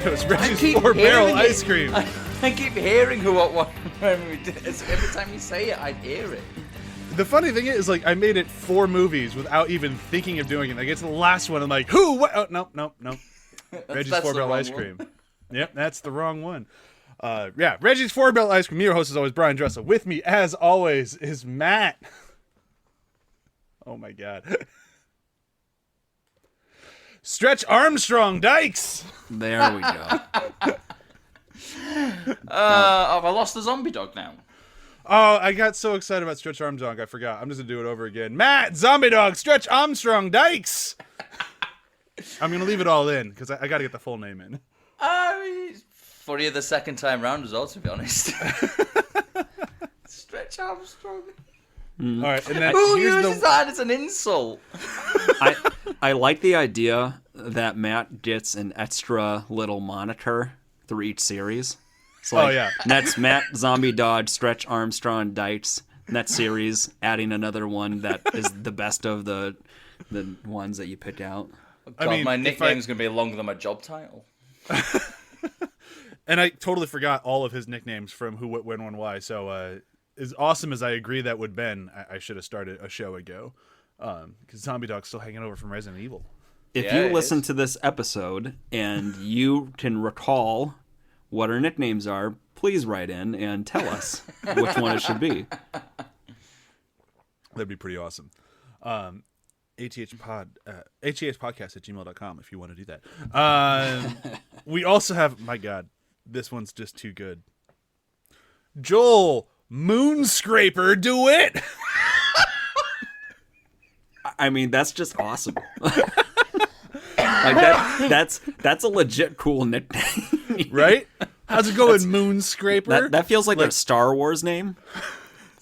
Doritos, Reggie's 4-barrel ice cream. I keep hearing what when we did. Every time you say it, I hear it. The funny thing is, like, I made it 4 movies without even thinking of doing it. I get to the last one, I'm like, who? What? Oh, no. Reggie's 4-barrel ice cream. Yep, that's the wrong one. Yeah, Reggie's 4-barrel ice cream. Your host is always Bryan Dressel. With me, as always, is Matt. Oh my God. Stretch Armstrong, Dykes. There we go. Have I lost the zombie dog now? Oh, I got so excited about Stretch Armstrong, I forgot. I'm just going to do it over again. Matt, Zombie Dog, Stretch Armstrong, Dykes. I'm going to leave it all in, because I got to get the full name in. It's funnier the second time round as well, to be honest. Stretch Armstrong. All right, and then Who uses that as an insult? I like the idea that Matt gets an extra little monitor through each series. So like, yeah. That's Matt, Zombie Dog, Stretch Armstrong, Dykes. Next series, adding another one that is the best of the ones that you pick out. Oh, God, my nickname's going to be longer than my job title. And I totally forgot all of his nicknames from Who, What, When, When, Why. So as awesome as I agree that would been, I should have started a show ago. Because Zombie Dog's still hanging over from Resident Evil. If you listen to this episode and you can recall what our nicknames are, please write in and tell us which one it should be. That'd be pretty awesome. HEHpodcast@gmail.com if you want to do that. We also have, my God, this one's just too good. Joel Moonscraper DeWitte. I mean, that's just awesome. That's a legit cool nickname, right? How's it going, Moonscraper? That feels like a Star Wars name,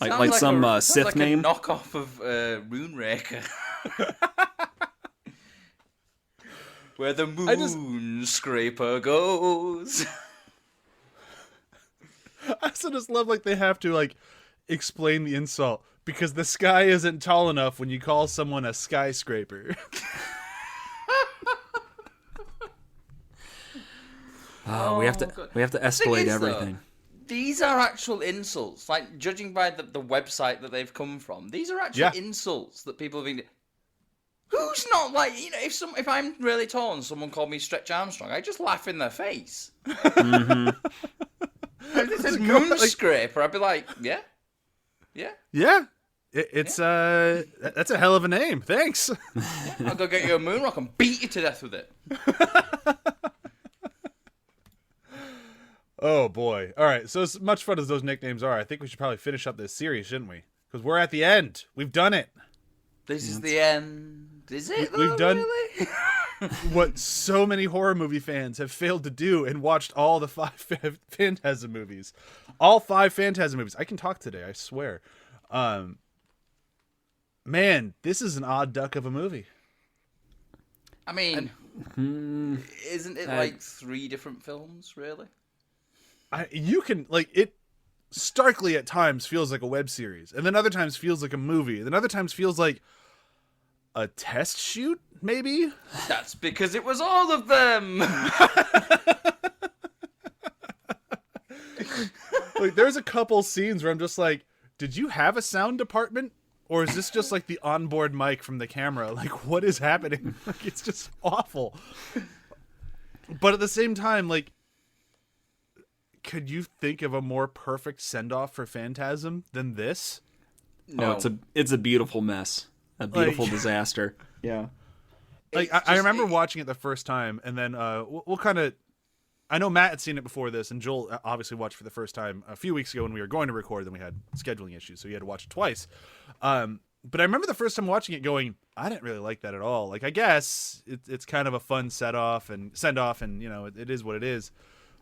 like some Sith name. A knockoff of Runeraker. Where the Moonscraper goes. I also just love like they have to like explain the insult because the sky isn't tall enough when you call someone a skyscraper. We have to escalate everything. These are actual insults. Like, judging by the website that they've come from, these are actual insults that people have been... Who's not like, if I'm really tall and someone called me Stretch Armstrong, I just laugh in their face. Mm-hmm. If this is Moonscraper, I'd be like, yeah. It's that's a hell of a name. Thanks. I'll go get you a moon rock and beat you to death with it. Oh boy. All right. So as much fun as those nicknames are, I think we should probably finish up this series, shouldn't we? Because we're at the end. We've done it. This is the end. Is it? We've done really? what so many horror movie fans have failed to do and watched all the 5 Phantasm movies. All 5 Phantasm movies. I can talk today, I swear. Man, this is an odd duck of a movie. I mean, isn't it like 3 different films, really? You can, like, it starkly at times feels like a web series, and then other times feels like a movie, and then other times feels like a test shoot, maybe? That's because it was all of them! Like, there's a couple scenes where I'm just like, did you have a sound department? Or is this just like the onboard mic from the camera? Like, what is happening? Like, it's just awful. But at the same time, like, could you think of a more perfect send-off for Phantasm than this? No. Oh, it's a beautiful mess. A beautiful disaster. Yeah. Like, I remember watching it the first time, and then we'll kind of... I know Matt had seen it before this, and Joel obviously watched for the first time a few weeks ago when we were going to record, then we had scheduling issues, so he had to watch it twice. But I remember the first time watching it going, I didn't really like that at all. Like, I guess it's kind of a fun send-off, and it is what it is.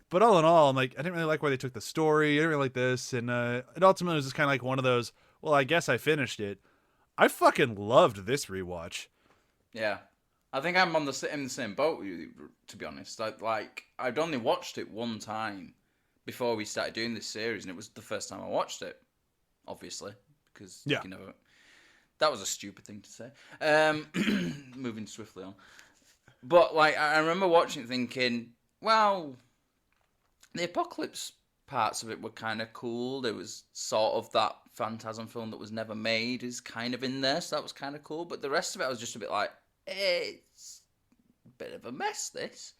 But all in all, I'm like, I didn't really like where they took the story. I didn't really like this. And it ultimately was just kind of like one of those, well, I guess I finished it. I fucking loved this rewatch. Yeah. I think I'm in the same boat with you, to be honest. I'd only watched it one time before we started doing this series, and it was the first time I watched it, obviously, because that was a stupid thing to say. Moving swiftly on, but like I remember watching it thinking, Well, the apocalypse parts of it were kind of cool. There was sort of that Phantasm film that was never made is kind of in there, so that was kind of cool. But the rest of it, I was just a bit like, it's a bit of a mess, this.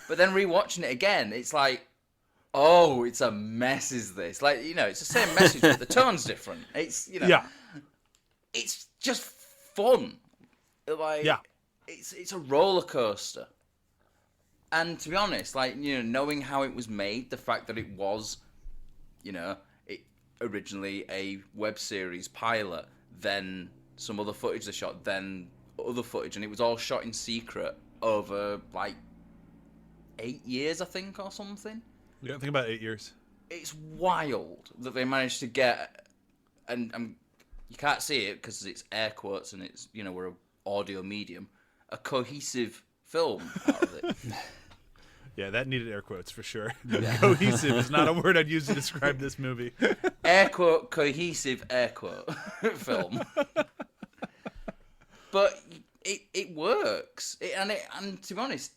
But then rewatching it again, it's like, oh, it's a mess, is this? Like, you know, it's the same message, but the tone's different. It's, you know, Yeah. It's just fun. Like, Yeah. It's a roller coaster. And to be honest, like, you know, knowing how it was made, the fact that it was, you know, it originally a web series pilot, then some other footage they shot, then other footage, and it was all shot in secret over, like, 8 years, I think, or something. Yeah, think about 8 years. It's wild that they managed to get, and you can't see it because it's air quotes and it's, you know, we're an audio medium, a cohesive film out of it. Yeah, that needed air quotes for sure. Cohesive is not a word I'd use to describe this movie. Air quote, cohesive, air quote film. But it works. And to be honest,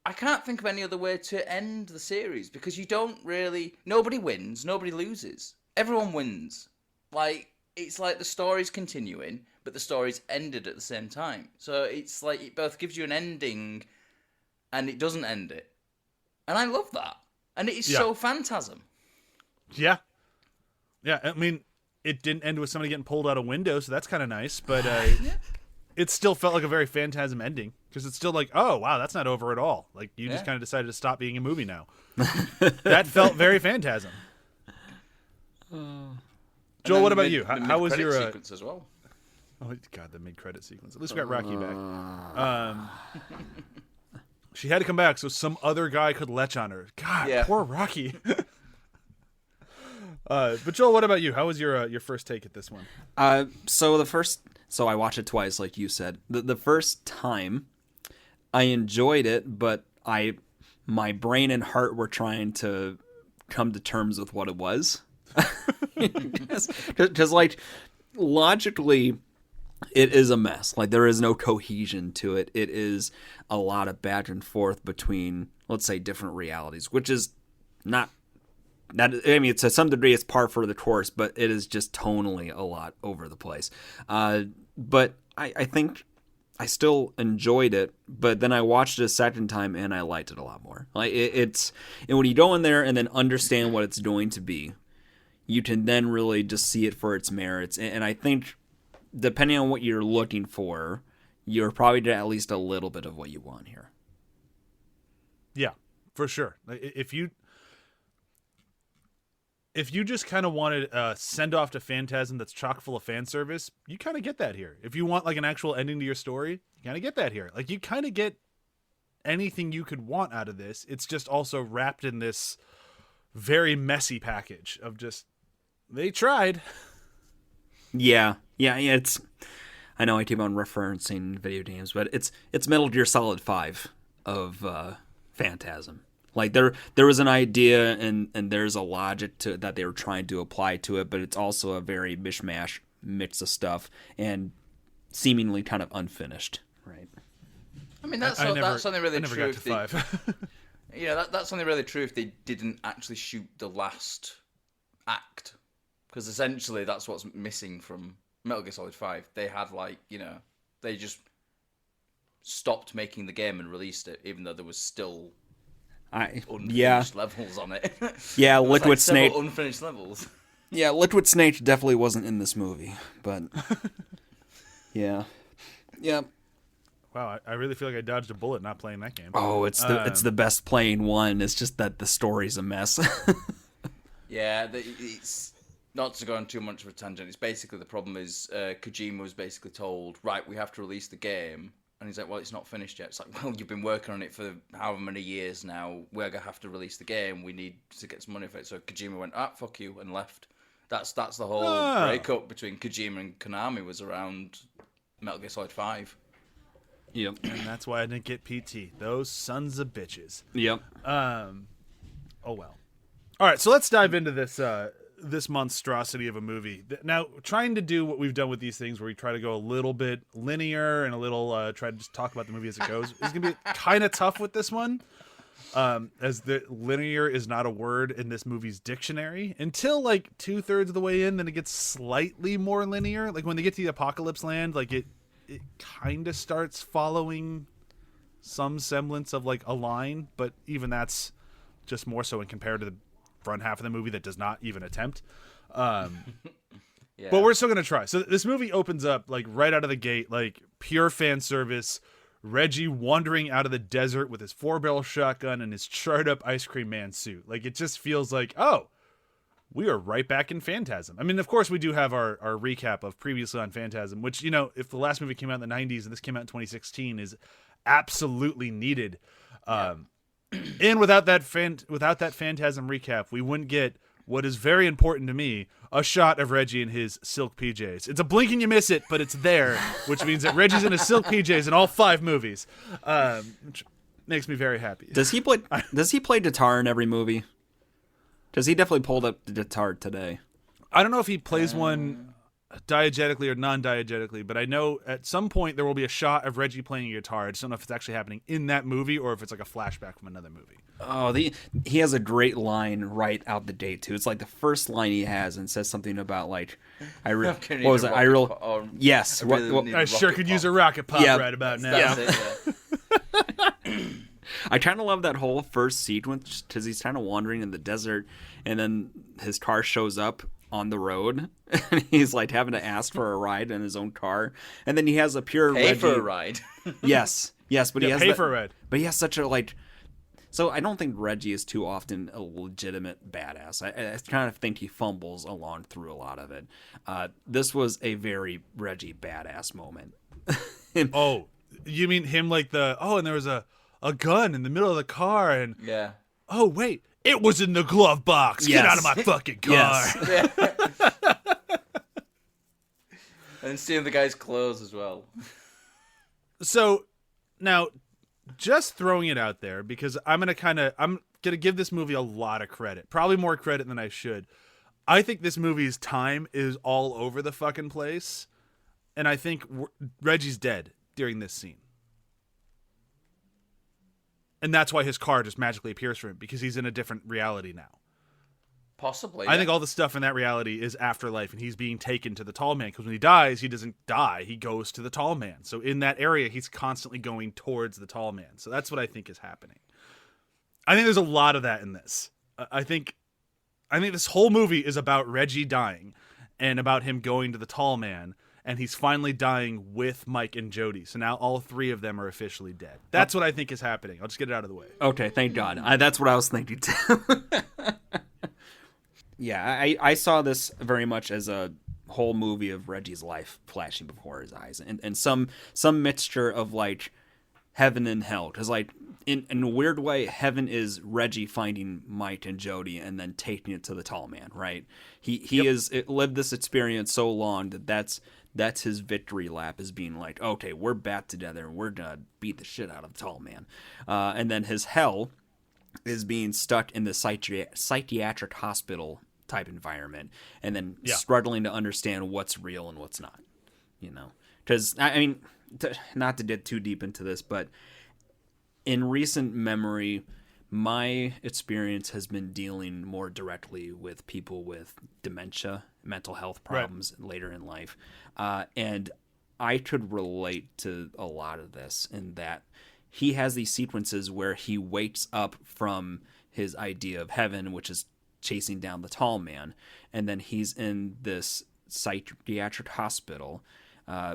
I can't think of any other way to end the series because you don't really... Nobody wins, nobody loses. Everyone wins. Like, it's like the story's continuing, but the story's ended at the same time. So it's like it both gives you an ending and it doesn't end it. And I love that. And it is so Phantasm. Yeah. Yeah, I mean, it didn't end with somebody getting pulled out a window, so that's kind of nice. But it still felt like a very Phantasm ending. Because it's still like, oh, wow, that's not over at all. Like, you just kind of decided to stop being a movie now. That felt very Phantasm. Joel, what about you? How was your... sequence as well? Oh, God, the mid-credit sequence. At least we got Rocky back. She had to come back so some other guy could lech on her. God, poor Rocky. But Joel, what about you? How was your first take at this one? So I watched it twice, like you said. The first time, I enjoyed it, but my brain and heart were trying to come to terms with what it was. Because like logically, it is a mess. Like there is no cohesion to it. It is a lot of back and forth between, let's say, different realities, which is not that. I mean, to some degree, it's par for the course, but it is just tonally a lot over the place. But I think I still enjoyed it. But then I watched it a second time and I liked it a lot more. Like it's and when you go in there and then understand what it's going to be, you can then really just see it for its merits. And I think, depending on what you're looking for, you're probably get at least a little bit of what you want here. Yeah, for sure. If you just kind of wanted a send-off to Phantasm that's chock full of fan service, you kind of get that here. If you want like an actual ending to your story, you kind of get that here. Like you kind of get anything you could want out of this. It's just also wrapped in this very messy package of just, they tried. Yeah. It's. I know I keep on referencing video games, but it's Metal Gear Solid 5 of Phantasm. Like there was an idea and there's a logic to that they were trying to apply to it, but it's also a very mishmash mix of stuff and seemingly kind of unfinished. Right. I mean, that's something really never true. Got to 5. Yeah, that's something really true if they didn't actually shoot the last act. Because essentially that's what's missing from Metal Gear Solid 5. They had, like, you know, they just stopped making the game and released it, even though there was still unfinished levels on it. Yeah, Liquid Snake. Unfinished levels. Yeah, Liquid Snake definitely wasn't in this movie, but yeah. Wow, I really feel like I dodged a bullet not playing that game. Oh, it's the best playing one. It's just that the story's a mess. Yeah, it's not to go on too much of a tangent. It's basically the problem is Kojima was basically told, right, we have to release the game, and he's like, well, it's not finished yet. It's like, well, you've been working on it for however many years now. We're gonna have to release the game. We need to get some money for it. So Kojima went, fuck you, and left. That's the whole breakup between Kojima and Konami was around Metal Gear Solid 5. Yep. And that's why I didn't get PT. Those sons of bitches. Yep. Oh well. All right, so let's dive into this monstrosity of a movie. Now, trying to do what we've done with these things, where we try to go a little bit linear and a little try to just talk about the movie as it goes, is going to be kind of tough with this one. as the linear is not a word in this movie's dictionary until like 2/3 of the way in. Then it gets slightly more linear. Like when they get to the apocalypse land, like it kind of starts following some semblance of like a line, but even that's just more so when compared to the front half of the movie that does not even attempt. Yeah. But we're still gonna try. So this movie opens up like right out of the gate, like pure fan service. Reggie wandering out of the desert with his 4-barrel shotgun and his charred up ice cream man suit. Like it just feels like, oh, we are right back in Phantasm. I mean, of course, we do have our recap of previously on Phantasm, which, you know, if the last movie came out in the 90s and this came out in 2016, is absolutely needed. And without that Phantasm recap, we wouldn't get what is very important to me, a shot of Reggie in his silk PJs. It's a blink and you miss it, but it's there, which means that Reggie's in his silk PJs in all 5 movies, which makes me very happy. Does he play guitar in every movie? Because he definitely pulled up the guitar today. I don't know if he plays one diegetically or non-diegetically, but I know at some point there will be a shot of Reggie playing a guitar. I just don't know if it's actually happening in that movie or if it's like a flashback from another movie. Oh, he has a great line right out the gate too. It's like the first line he has and says something about like, what was it? Yes. I sure could use a rocket pop right about now. That's it, I kind of love that whole first sequence because he's kind of wandering in the desert, and then his car shows up on the road, and he's like having to ask for a ride in his own car, and then he has a pure Pay Reggie. for a ride. yes, but he has pay for a ride. But he has such a like. So I don't think Reggie is too often a legitimate badass. I kind of think he fumbles along through a lot of it. This was a very Reggie badass moment. Oh, you mean him like and there was a gun in the middle of the car and Yeah. oh wait, it was in the glove box. Yes. Get out of my fucking car. Yes. And seeing the guy's clothes as well. So now, just throwing it out there because I'm gonna give this movie a lot of credit, probably more credit than I should. I think this movie's time is all over the fucking place, and I think Reggie's dead during this scene. And that's why his car just magically appears for him, because he's in a different reality now. Possibly. I think all the stuff in that reality is afterlife, and he's being taken to the tall man, because when he dies, he doesn't die. He goes to the tall man. So in that area, he's constantly going towards the tall man. So that's what I think is happening. I think there's a lot of that in this. I think this whole movie is about Reggie dying and about him going to the tall man. And he's finally dying with Mike and Jody. So now all 3 of them are officially dead. That's what I think is happening. I'll just get it out of the way. Okay, thank God. That's what I was thinking too. Yeah, I saw this very much as a whole movie of Reggie's life flashing before his eyes, and some mixture of like heaven and hell. Because like in a weird way, heaven is Reggie finding Mike and Jody and then taking it to the tall man. Right? He has lived this experience so long that's his victory lap, is being like, okay, we're back together and we're gonna beat the shit out of the tall man. And then his hell is being stuck in the psychiatric hospital type environment, and then struggling to understand what's real and what's not. You know, because I mean, not to get too deep into this, but in recent memory, my experience has been dealing more directly with people with dementia, mental health problems later in life. And I could relate to a lot of this in that he has these sequences where he wakes up from his idea of heaven, which is chasing down the tall man. And then he's in this psychiatric hospital,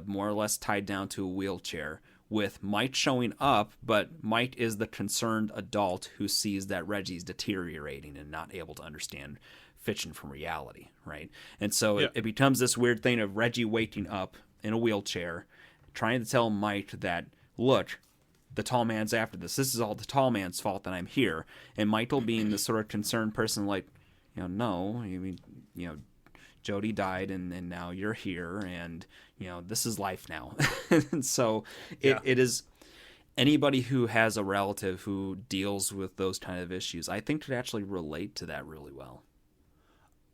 more or less tied down to a wheelchair, with Mike showing up, but Mike is the concerned adult who sees that Reggie's deteriorating and not able to understand fiction from reality, right? And so it becomes this weird thing of Reggie waking up in a wheelchair, trying to tell Mike that, look, the tall man's after this. This is all the tall man's fault that I'm here. And Michael being the sort of concerned person like, no, I mean, Jody died and now you're here and, this is life now. And so it is anybody who has a relative who deals with those kind of issues, I think could actually relate to that really well.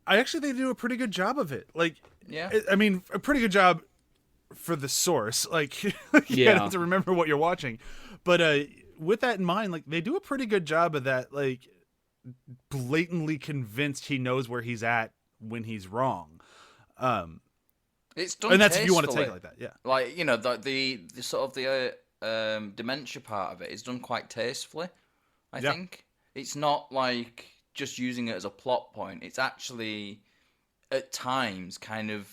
I actually think they do a pretty good job of it. Like, yeah, I mean, a pretty good job for the source. Like, you have to remember what you're watching. But with that in mind, like they do a pretty good job of that, like blatantly convinced he knows where he's at when he's wrong. It's done, and that's if you want to take it tastefully. like that, yeah. Like, the sort of the dementia part of it is done quite tastefully. I think it's not like just using it as a plot point. It's actually at times kind of,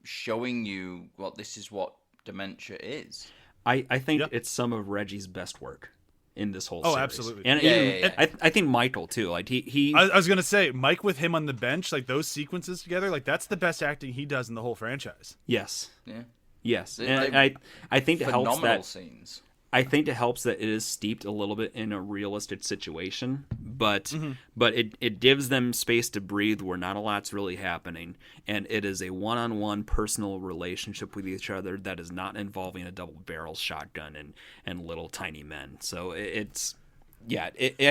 showing you this is what dementia is. I think it's some of Reggie's best work in this whole series. Absolutely. And Yeah. I think Michael too. Like he I was gonna say Mike with him on the bench, like those sequences together, like that's the best acting he does in the whole franchise. yes. Yeah. Yes. And I think it helps Phenomenal that scenes. I think it helps that it is steeped a little bit in a realistic situation, but it gives them space to breathe where not a lot's really happening, and it is a one-on-one personal relationship with each other that is not involving a double-barrel shotgun and little tiny men. So I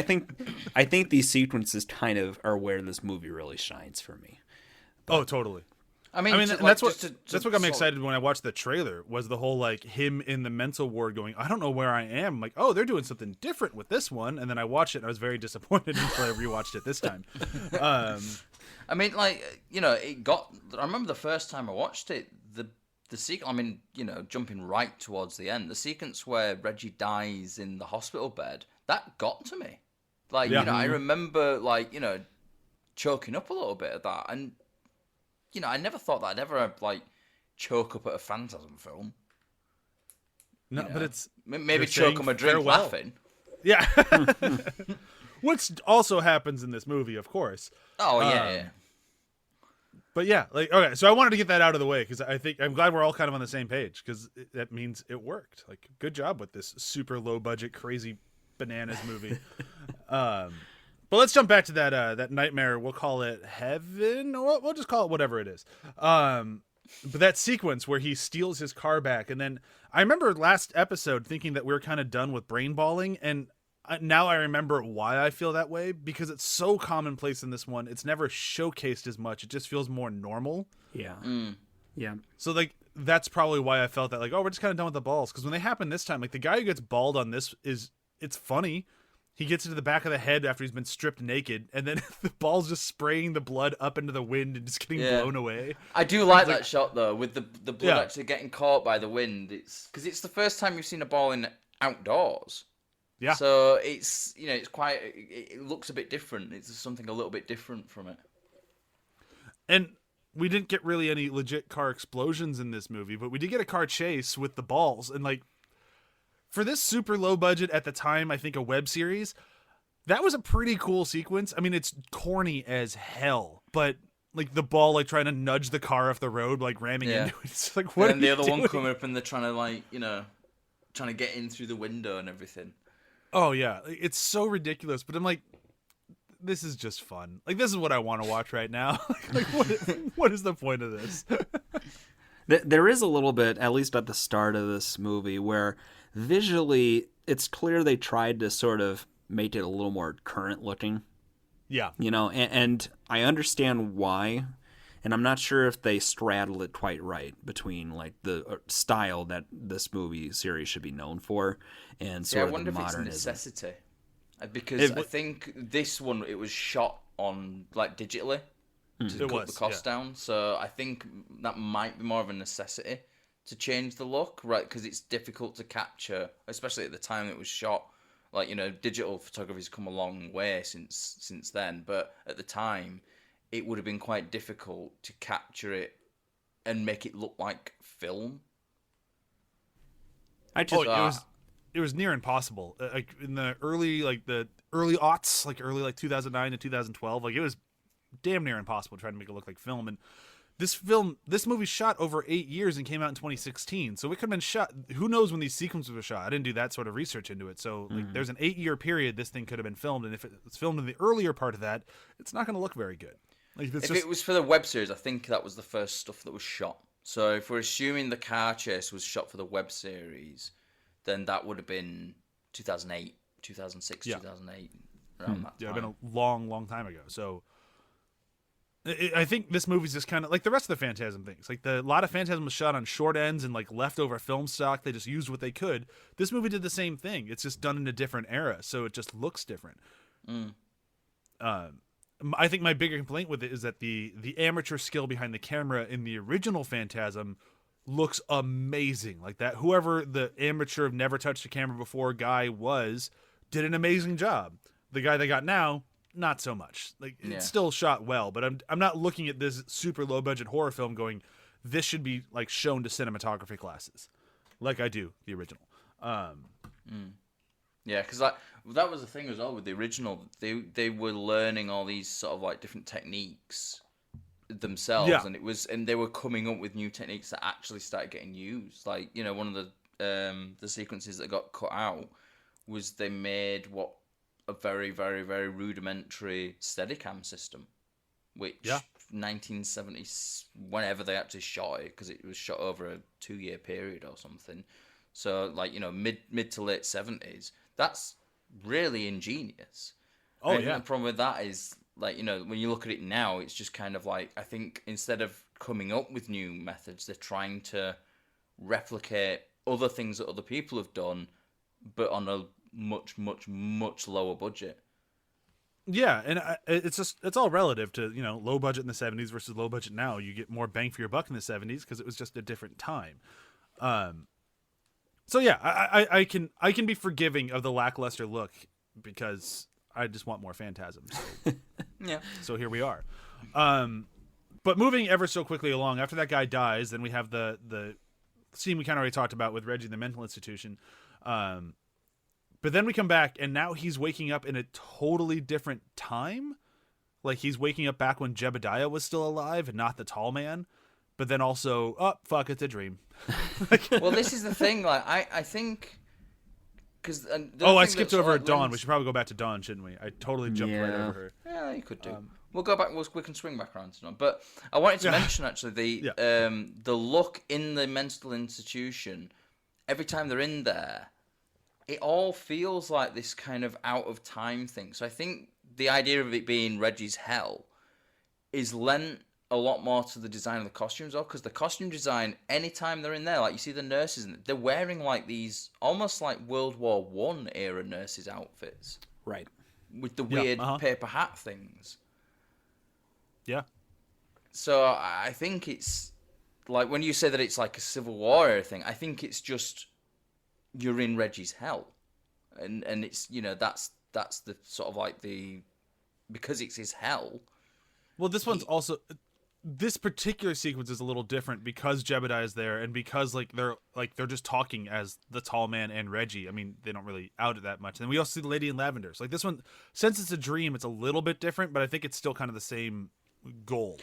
think these sequences kind of are where this movie really shines for me. Oh, totally. I mean, and that's what got me sort- excited when I watched the trailer was the whole like him in the mental ward going, I don't know where I am. I'm like, oh, they're doing something different with this one, and then I watched it and I was very disappointed until I rewatched it this time. I mean, it got. I remember the first time I watched it, the sequence. I mean, jumping right towards the end, the sequence where Reggie dies in the hospital bed, that got to me. Like, I remember choking up a little bit at that, and I never thought that I'd ever choke up at a Phantasm film. No, but it's maybe choke on my drink farewell. laughing. Yeah. Which also happens in this movie, of course. Oh yeah. But yeah, okay, so I wanted to get that out of the way because I'm glad we're all kind of on the same page because that means it worked. Like, good job with this super low budget, crazy bananas movie. But let's jump back to that nightmare. We'll call it heaven. We'll just call it whatever it is. But that sequence where he steals his car back, and then I remember last episode thinking that we were kind of done with brainballing, and now I remember why I feel that way because it's so commonplace in this one. It's never showcased as much. It just feels more normal. Yeah. Yeah. So that's probably why I felt that we're just kind of done with the balls because when they happen this time, the guy who gets balled on this it's funny. He gets into the back of the head after he's been stripped naked, and then the ball's just spraying the blood up into the wind and just getting blown away. I do like that shot though, with the blood actually getting caught by the wind. It's because it's the first time you've seen a ball in outdoors. Yeah. So it's it's quite. It looks a bit different. It's something a little bit different from it. And we didn't get really any legit car explosions in this movie, but we did get a car chase with the balls, and for this super low budget at the time, I think a web series, that was a pretty cool sequence. I mean, it's corny as hell, but the ball trying to nudge the car off the road, ramming into it. It's what? And the other doing? one coming up and they're trying to trying to get in through the window and everything. Oh yeah, it's so ridiculous. But I'm like, this is just fun. This is what I want to watch right now. What is the point of this? There is a little bit, at least at the start of this movie, where visually it's clear they tried to sort of make it a little more current looking. Yeah. And I understand why, and I'm not sure if they straddled it quite right between the style that this movie series should be known for and sort I wonder of the if it's a modernism. necessity. Because I think this one, it was shot on digitally to cut the cost down. So I think that might be more of a necessity to change the look, right? Because it's difficult to capture, especially at the time it was shot. Digital photography's come a long way since then, but at the time, it would have been quite difficult to capture it and make it look like film. It was near impossible. In the early early aughts, early 2009 to 2012, it was damn near impossible trying to make it look like film. And this movie shot over 8 years and came out in 2016. So it could have been shot. Who knows when these sequences were shot? I didn't do that sort of research into it. So there's an 8-year period this thing could have been filmed. And if it's filmed in the earlier part of that, it's not going to look very good. It was for the web series, I think that was the first stuff that was shot. So if we're assuming the car chase was shot for the web series, then that would have been 2008, 2006, 2008, around that time. Yeah, it's been a long, long time ago. So I think this movie's just kind of like the rest of the Phantasm things. Like a lot of Phantasm was shot on short ends and like leftover film stock. They just used what they could. This movie did the same thing. It's just done in a different era, so it just looks different. I think my bigger complaint with it is that the amateur skill behind the camera in the original Phantasm looks amazing. Like that, whoever the amateur never touched a camera before guy was, did an amazing job. The guy they got now, not so much. Like it's still shot well, but I'm not looking at this super low budget horror film going, this should be like shown to cinematography classes, like I do the original. Yeah, because that was the thing as well with the original. They were learning all these sort of like different techniques themselves, and they were coming up with new techniques that actually started getting used. Like, you know, one of the sequences that got cut out was they made what a very, very, very rudimentary Steadicam system, which 1970s, whenever they actually shot it, because it was shot over a 2-year period or something. So, like, you know, mid to late 70s. That's really ingenious. Oh, and yeah. the problem with that is, like, you know, when you look at it now, it's just kind of like, I think instead of coming up with new methods, they're trying to replicate other things that other people have done, but on a much, much, much lower budget. Yeah, and it's all relative to, you know, low budget in the 70s versus low budget now. You get more bang for your buck in the 70s because it was just a different time. So yeah, I can be forgiving of the lackluster look because I just want more Phantasms. So, Yeah. so here we are. But moving ever so quickly along, after that guy dies, then we have the scene we kind of already talked about with Reggie in the mental institution. But then we come back, and now he's waking up in a totally different time. Like, he's waking up back when Jebediah was still alive and not the tall man. But then also, oh, fuck, it's a dream. Well, this is the thing. Like, I think... Cause, I skipped over Dawn. We should probably go back to Dawn, shouldn't we? I totally jumped right over her. Yeah, you could do. We'll go back. We can swing back around to Dawn. But I wanted to mention, actually, the look in the mental institution, every time they're in there, it all feels like this kind of out-of-time thing. So I think the idea of it being Reggie's hell is lent a lot more to the design of the costumes, though, because the costume design, anytime they're in there, like you see the nurses, and they're wearing like these almost like World War One era nurses outfits, Right. with the weird paper hat things. Yeah. So I think it's like when you say that it's like a Civil War era thing, I think it's just you're in Reggie's hell, and it's, you know, that's the sort of like the, because it's his hell. Well, this one's also, this particular sequence is a little different because Jebediah is there, and because they're just talking as the tall man and Reggie. I mean, they don't really out it that much. And we also see the lady in lavender. So like this one, since it's a dream, it's a little bit different, but I think it's still kind of the same goal.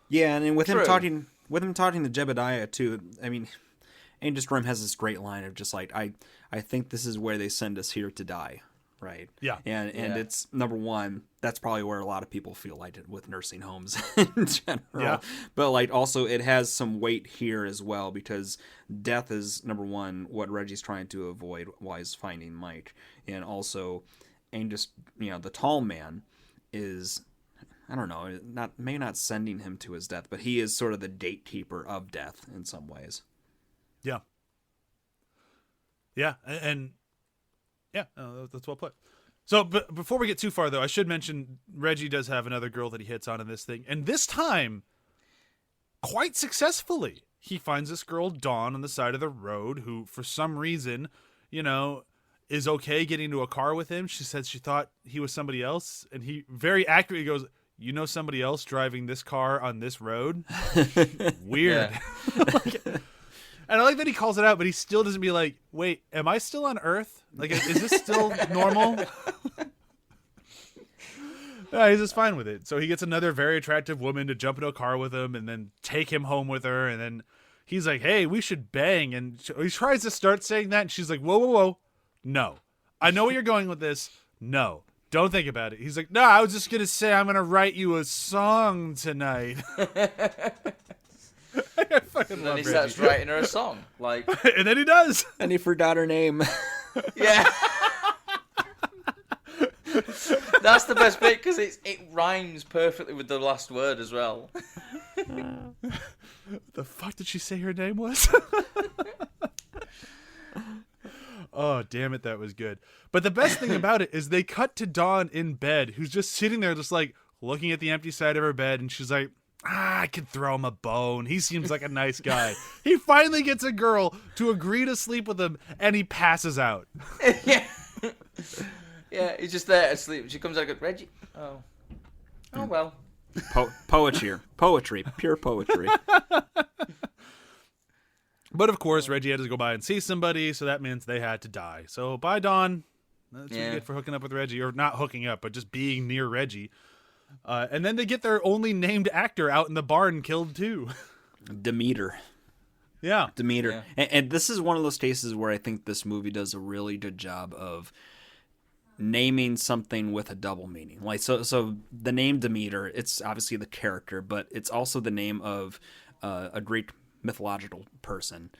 Yeah, and with him talking to Jebediah too. I mean, Angus Rim has this great line of just like, I think this is where they send us here to die. Right. Yeah. And it's, number one, that's probably where a lot of people feel like it with nursing homes in general. Yeah. But like also it has some weight here as well, because death is, number one, what Reggie's trying to avoid while he's finding Mike. And also Angus, you know, the tall man is, I don't know, maybe not sending him to his death, but he is sort of the date keeper of death in some ways. Yeah. Yeah. And yeah, that's well put. So, but before we get too far, though, I should mention Reggie does have another girl that he hits on in this thing. And this time, quite successfully. He finds this girl, Dawn, on the side of the road, who, for some reason, you know, is okay getting into a car with him. She said she thought he was somebody else. And he very accurately goes, you know somebody else driving this car on this road? Weird. And I like that he calls it out, but he still doesn't be like, wait, am I still on Earth? Like, is this still normal? He's just fine with it. So he gets another very attractive woman to jump into a car with him and then take him home with her. And then he's like, hey, we should bang. And he tries to start saying that. And she's like, whoa, whoa, whoa. No. I know where you're going with this. No. Don't think about it. He's like, no, I was just going to say I'm going to write you a song tonight. I fucking love Reggie. Reggie. Starts writing her a song, like, and then he does. And he forgot her name. yeah. That's the best bit because it rhymes perfectly with the last word as well. The fuck did she say her name was? Oh, damn it, that was good. But the best thing about it is they cut to Dawn in bed, who's just sitting there just like looking at the empty side of her bed, and she's like, I could throw him a bone. He seems like a nice guy. He finally gets a girl to agree to sleep with him, and he passes out. Yeah. Yeah, he's just there asleep. She comes out and goes, Reggie. Oh well. Poetry, pure poetry. But of course, Reggie had to go by and see somebody, so that means they had to die. So bye, Dawn. That's what you get for hooking up with Reggie, or not hooking up, but just being near Reggie. And then they get their only named actor out in the barn killed too. Demeter. Yeah. Demeter. Yeah. And this is one of those cases where I think this movie does a really good job of naming something with a double meaning. Like so the name Demeter, it's obviously the character, but it's also the name of a Greek mythological person.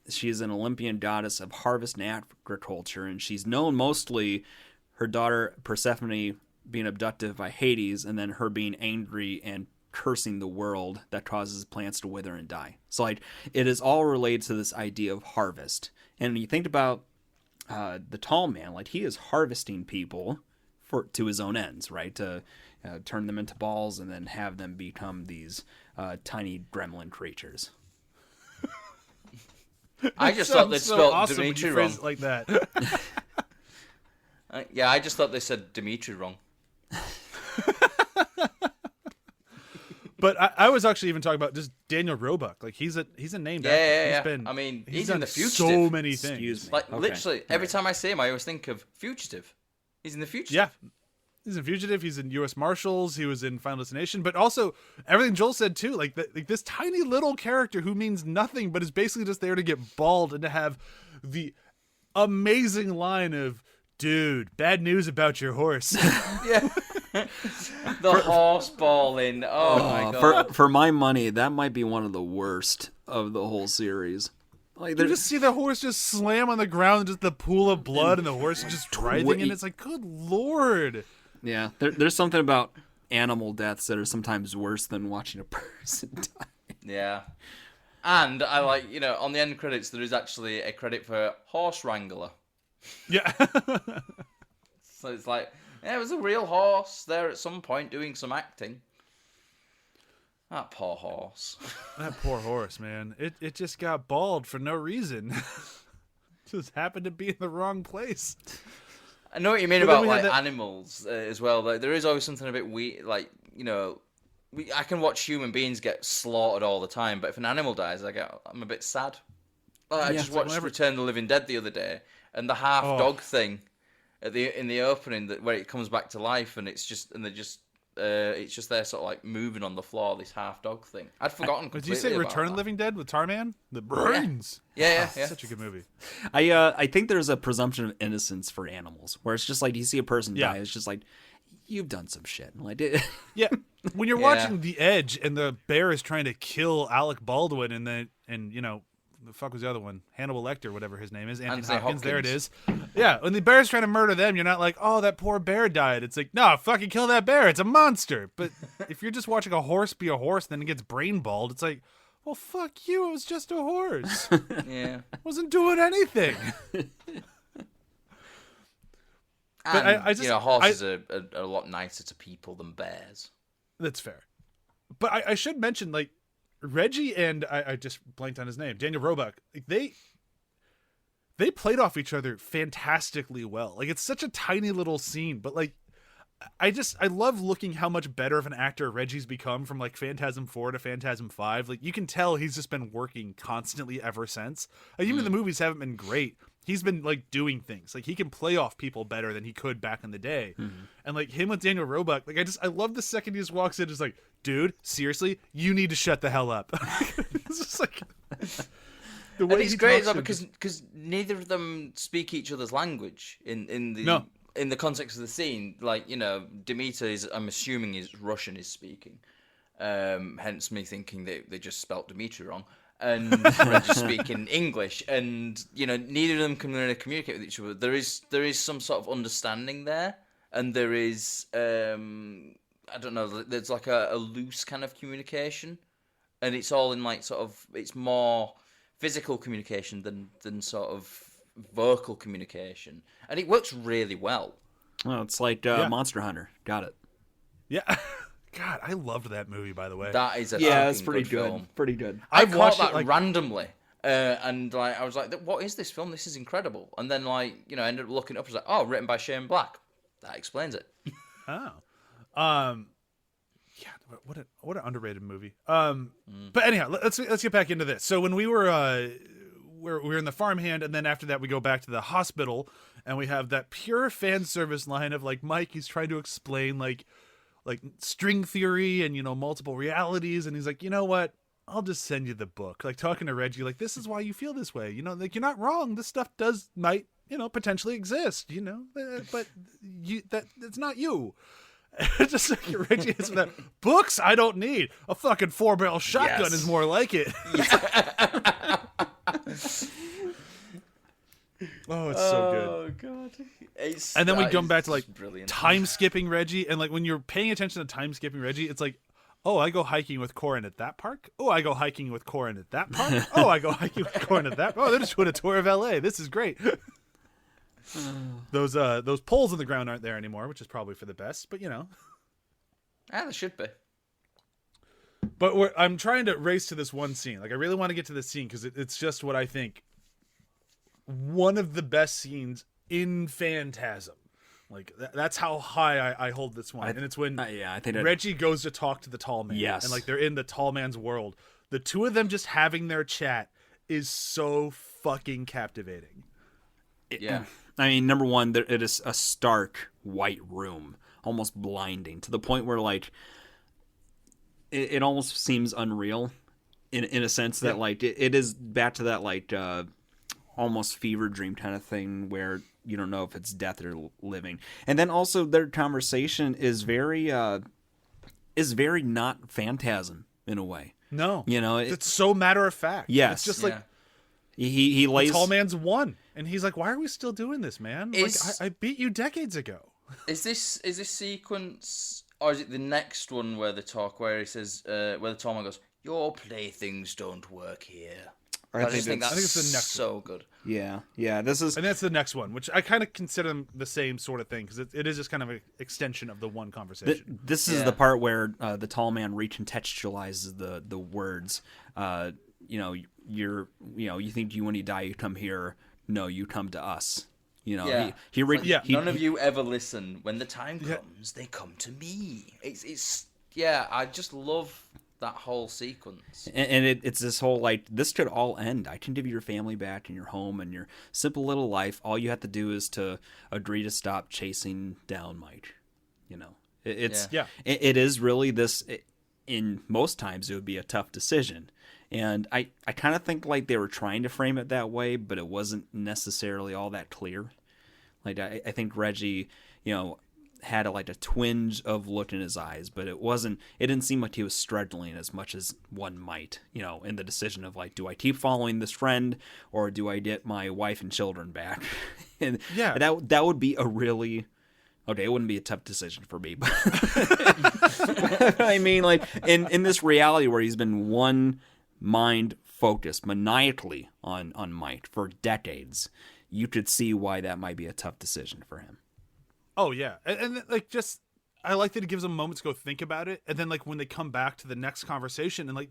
She is an Olympian goddess of harvest and agriculture, and she's known mostly her daughter Persephone being abducted by Hades, and then her being angry and cursing the world that causes plants to wither and die. So like it is all related to this idea of harvest. And when you think about the tall man, like he is harvesting people to his own ends, right? To turn them into balls and then have them become these tiny gremlin creatures. I just thought they spelled awesome Dimitri wrong. Like that. I just thought they said Dimitri wrong. But I was actually even talking about just Daniel Roebuck. Like he's a named actor. Yeah. I mean, he's done in The Fugitive. so many things. Excuse me. Like literally every time I see him, I always think of Fugitive. He's in The Fugitive. Yeah. He's in Fugitive. He's in U.S. Marshals. He was in Final Destination. But also everything Joel said too. Like this tiny little character who means nothing, but is basically just there to get bald and to have the amazing line of, "Dude, bad news about your horse." Yeah. The horse balling. Oh my god. For my money, that might be one of the worst of the whole series. Like you just see the horse just slam on the ground, just the pool of blood, and the horse is just writhing, and it's like, good lord. Yeah, there's something about animal deaths that are sometimes worse than watching a person die. Yeah. And I like, on the end credits, there is actually a credit for horse wrangler. Yeah. So it's like, yeah, it was a real horse there at some point doing some acting. That poor horse. That poor horse, man. It just got bald for no reason. Just happened to be in the wrong place. I know what you mean about like animals as well. Like there is always something a bit weird. Like I can watch human beings get slaughtered all the time, but if an animal dies, I'm a bit sad. Like, I just watched Return of the Living Dead the other day, and the half dog thing in the opening where it comes back to life, and it's just there sort of like moving on the floor. This half dog thing. I'd forgotten completely. Did you say Return of the Living Dead with Tarman? The brains. Yeah. Such a good movie. I think there's a presumption of innocence for animals, where it's just like you see a person die, it's just like you've done some shit. Like, yeah, when you're watching The Edge and the bear is trying to kill Alec Baldwin, and the fuck was the other one? Hannibal Lecter, whatever his name is. Anthony Hopkins. There it is. Yeah, when the bear's trying to murder them, you're not like, oh, that poor bear died. It's like, no, fucking kill that bear. It's a monster. But if you're just watching a horse be a horse, then it gets brain balled, it's like, well, fuck you. It was just a horse. Yeah. Wasn't doing anything. But I just, horses are a lot nicer to people than bears. That's fair. But I should mention, like, Reggie and I just blanked on his name, Daniel Roebuck. Like, they played off each other fantastically well. Like, it's such a tiny little scene, but like, I love looking how much better of an actor Reggie's become from like Phantasm 4 to Phantasm 5. Like, you can tell he's just been working constantly ever since. Like, even the movies haven't been great. He's been like doing things. Like, he can play off people better than he could back in the day. Mm-hmm. And like him with Daniel Roebuck, like I love the second he just walks in, just like, dude, seriously, you need to shut the hell up. It's just like the way it's great because neither of them speak each other's language in the context of the scene. Like, Demeter is, I'm assuming, is Russian is speaking. Hence me thinking that they just spelt Dimitri wrong. And Reggie speaking English, and neither of them can really communicate with each other. There is some sort of understanding there, and there is I don't know. There's like a loose kind of communication, and it's all in like sort of it's more physical communication than sort of vocal communication, and it works really well. Well, it's like Monster Hunter. Got it. Yeah. God, I loved that movie, by the way. That is a it's pretty good good. film. Pretty good. I I've caught watched that it, like, randomly, and like I was like, "What is this film? This is incredible!" And then like I ended up looking it up. I was like, "Oh, written by Shane Black." That explains it. Oh. Yeah, what an underrated movie. But anyhow, let's get back into this. So when we were we're in the farmhand, and then after that we go back to the hospital, and we have that pure fan service line of like Mike. He's trying to explain like string theory and multiple realities, and he's like, you know what? I'll just send you the book. Like talking to Reggie, like this is why you feel this way. Like you're not wrong. This stuff might potentially exist. But it's not you. Just like Reggie is that books I don't need. A fucking 4-barrel shotgun is more like it. Oh, it's so good. Oh god. And then we come back to like brilliant. time skipping Reggie, and like when you're paying attention to time skipping Reggie, it's like, oh, I go hiking with Corin at that park. Oh, I go hiking with Corin at that park. Oh, I go hiking with Corin at that. Oh, they're just doing a tour of LA. This is great. Those poles in the ground aren't there anymore, which is probably for the best. But Yeah, there should be. But I'm trying to race to this one scene. Like I really want to get to this scene because it's just what I think one of the best scenes in Phantasm. Like that's how high I hold this one. And it's when I think Reggie goes to talk to the tall man. Yes. And like they're in the tall man's world. The two of them just having their chat is so fucking captivating. Yeah. I mean, number one, it is a stark white room, almost blinding, to the point where like it almost seems unreal in a sense that like it is back to that like almost fever dream kind of thing where you don't know if it's death or living. And then also their conversation is very not Phantasm in a way. No. It's so matter of fact. Yes. It's just like he lays the tall man's won. And he's like, why are we still doing this, man? Like, I beat you decades ago. Is this sequence, or is it the next one where they talk, where he says, where the tall man goes, "Your playthings don't work here." I just think that's the next so good. Yeah. This is, and that's the next one, which I kind of consider them the same sort of thing because it is just kind of an extension of the one conversation. This is the part where the tall man recontextualizes the words. You think when you die you come here. No, you come to us. None of you ever listen. When the time comes, they come to me. It's I just love that whole sequence. And it's this whole like this could all end. I can give you your family back and your home and your simple little life. All you have to do is to agree to stop chasing down Mike. It is really this. In most times, it would be a tough decision. And I kind of think like they were trying to frame it that way, but it wasn't necessarily all that clear. Like I think Reggie, had a twinge of look in his eyes, but it didn't seem like he was struggling as much as one might, in the decision of like, do I keep following this friend or do I get my wife and children back? And that would be a really... Okay, it wouldn't be a tough decision for me, but I mean, like in this reality where he's been one mind focused maniacally on Mike for decades, you could see why that might be a tough decision for him. Oh yeah, and like just I like that it gives them moments to go think about it, and then like when they come back to the next conversation, and like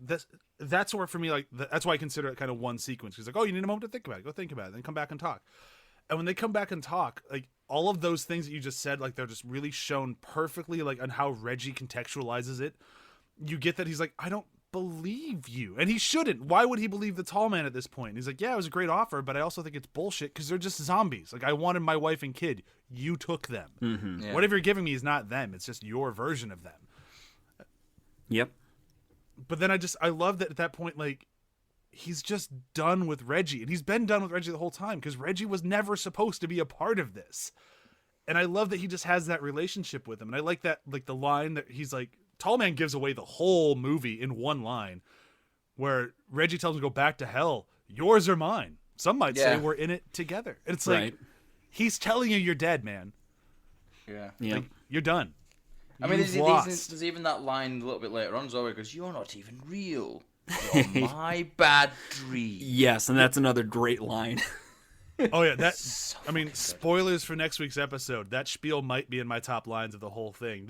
that's where for me like that's why I consider it kind of one sequence. He's like, oh, you need a moment to think about it, go think about it, then come back and talk. And when they come back and talk, like all of those things that you just said, like they're just really shown perfectly, like on how Reggie contextualizes it. You get that he's like, I don't believe you, and he shouldn't. Why would he believe the tall man at this point? He's like, yeah, it was a great offer, but I also think it's bullshit because they're just zombies. Like I wanted my wife and kid, you took them. Mm-hmm. Yeah. Whatever you're giving me is not them. It's just your version of them. Yep. But then I love that at that point, like. He's just done with Reggie, and he's been done with Reggie the whole time because Reggie was never supposed to be a part of this. And I love that he just has that relationship with him. And I like that, like the line that he's like, Tall Man gives away the whole movie in one line where Reggie tells him to go back to hell. Yours or mine. Some might say we're in it together. And it's like, he's telling you you're dead, man. Yeah. Yeah. Like, you're done. I mean, You've lost. there's even that line a little bit later on as well where he goes, "You're not even real. You're my bad dream." Yes, and that's another great line. Oh yeah, that. So I mean, fucking good. spoilers for next week's episode. That spiel might be in my top lines of the whole thing.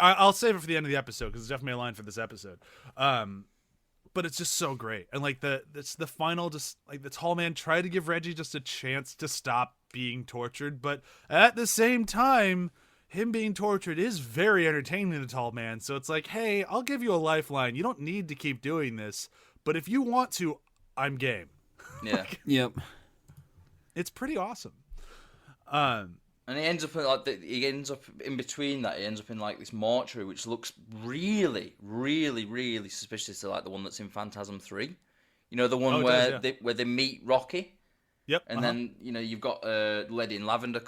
I'll save it for the end of the episode because it's definitely a line for this episode. But it's just so great, and like it's the final, just like the tall man tried to give Reggie just a chance to stop being tortured, but at the same time, him being tortured is very entertaining to the tall man. So it's like, hey, I'll give you a lifeline. You don't need to keep doing this, but if you want to, I'm game. Yeah. Yep. It's pretty awesome. And he ends up he ends up in between that. He ends up in like this mortuary, which looks really, really, really suspicious to like the one that's in Phantasm 3. You know, the one it does, where they meet Rocky, Yep. and then you've got Lady in Lavender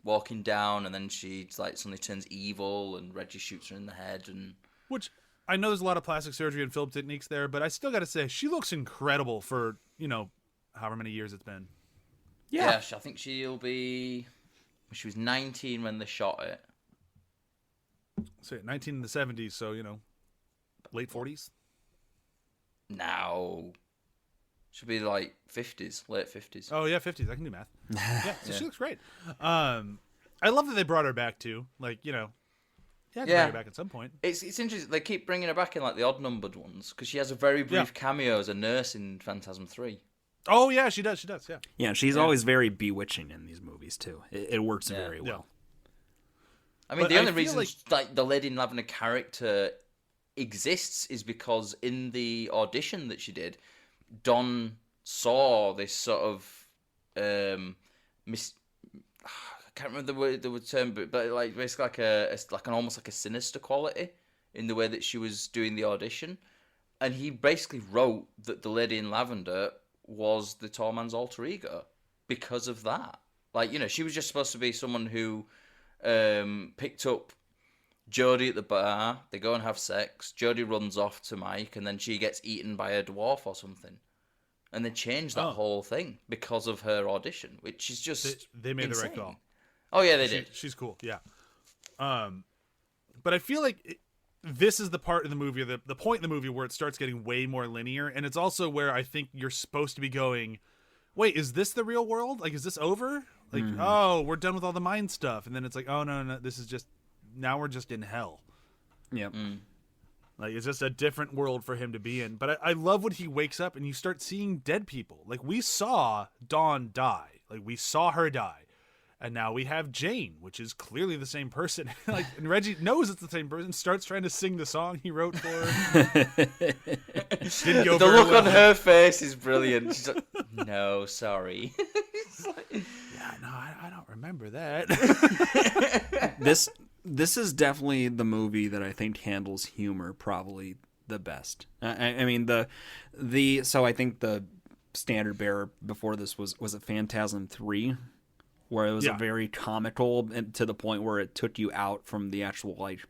walking down, and then she like suddenly turns evil, and Reggie shoots her in the head, and Which I know there's a lot of plastic surgery and film techniques there, but I still got to say she looks incredible for however many years it's been. yeah, I think she'll be. She was 19 when they shot it. So 19 in the 70s, so late 40s. Now, she'll be like 50s, late 50s. Oh yeah, 50s. I can do math. Yeah, so she looks great. I love that they brought her back too. Like bring her back at some point. It's interesting. They keep bringing her back in like the odd numbered ones because she has a very brief cameo as a nurse in Phantasm 3. Oh yeah, she does. Yeah. Yeah, she's always very bewitching in these movies too. It works very well. I mean, But the I only feel reason like the Lady in Lavender character exists is because in the audition that she did, Don saw this sort of I can't remember the term, but like basically like an almost like a sinister quality in the way that she was doing the audition, and he basically wrote that the Lady in Lavender was the tall man's alter ego because of that. Like, she was just supposed to be someone who picked up Jodie at the bar. They go and have sex. Jodie runs off to Mike, and then she gets eaten by a dwarf or something. And they changed that whole thing because of her audition, which is just they made insane. the right call. Oh yeah, they did. She's cool. Yeah. But I feel like this is the part in the movie, the point in the movie where it starts getting way more linear, and it's also where I think you're supposed to be going, wait, is this the real world? Like, is this over? Like, oh, we're done with all the mind stuff, and then it's like, oh no, this is just now we're just in hell. Yep. Like, it's just a different world for him to be in. But I love when he wakes up and you start seeing dead people. Like, we saw Dawn die. Like, we saw her die. And now we have Jane, which is clearly the same person. Like, and Reggie knows it's the same person, starts trying to sing the song he wrote for her. Didn't go The very look well. on her face is brilliant. She's like, no, sorry. Yeah, no, I don't remember that. This is definitely the movie that I think handles humor probably the best. I mean so I think the standard bearer before this was a Phantasm 3, where it was a very comical, and to the point where it took you out from the actual like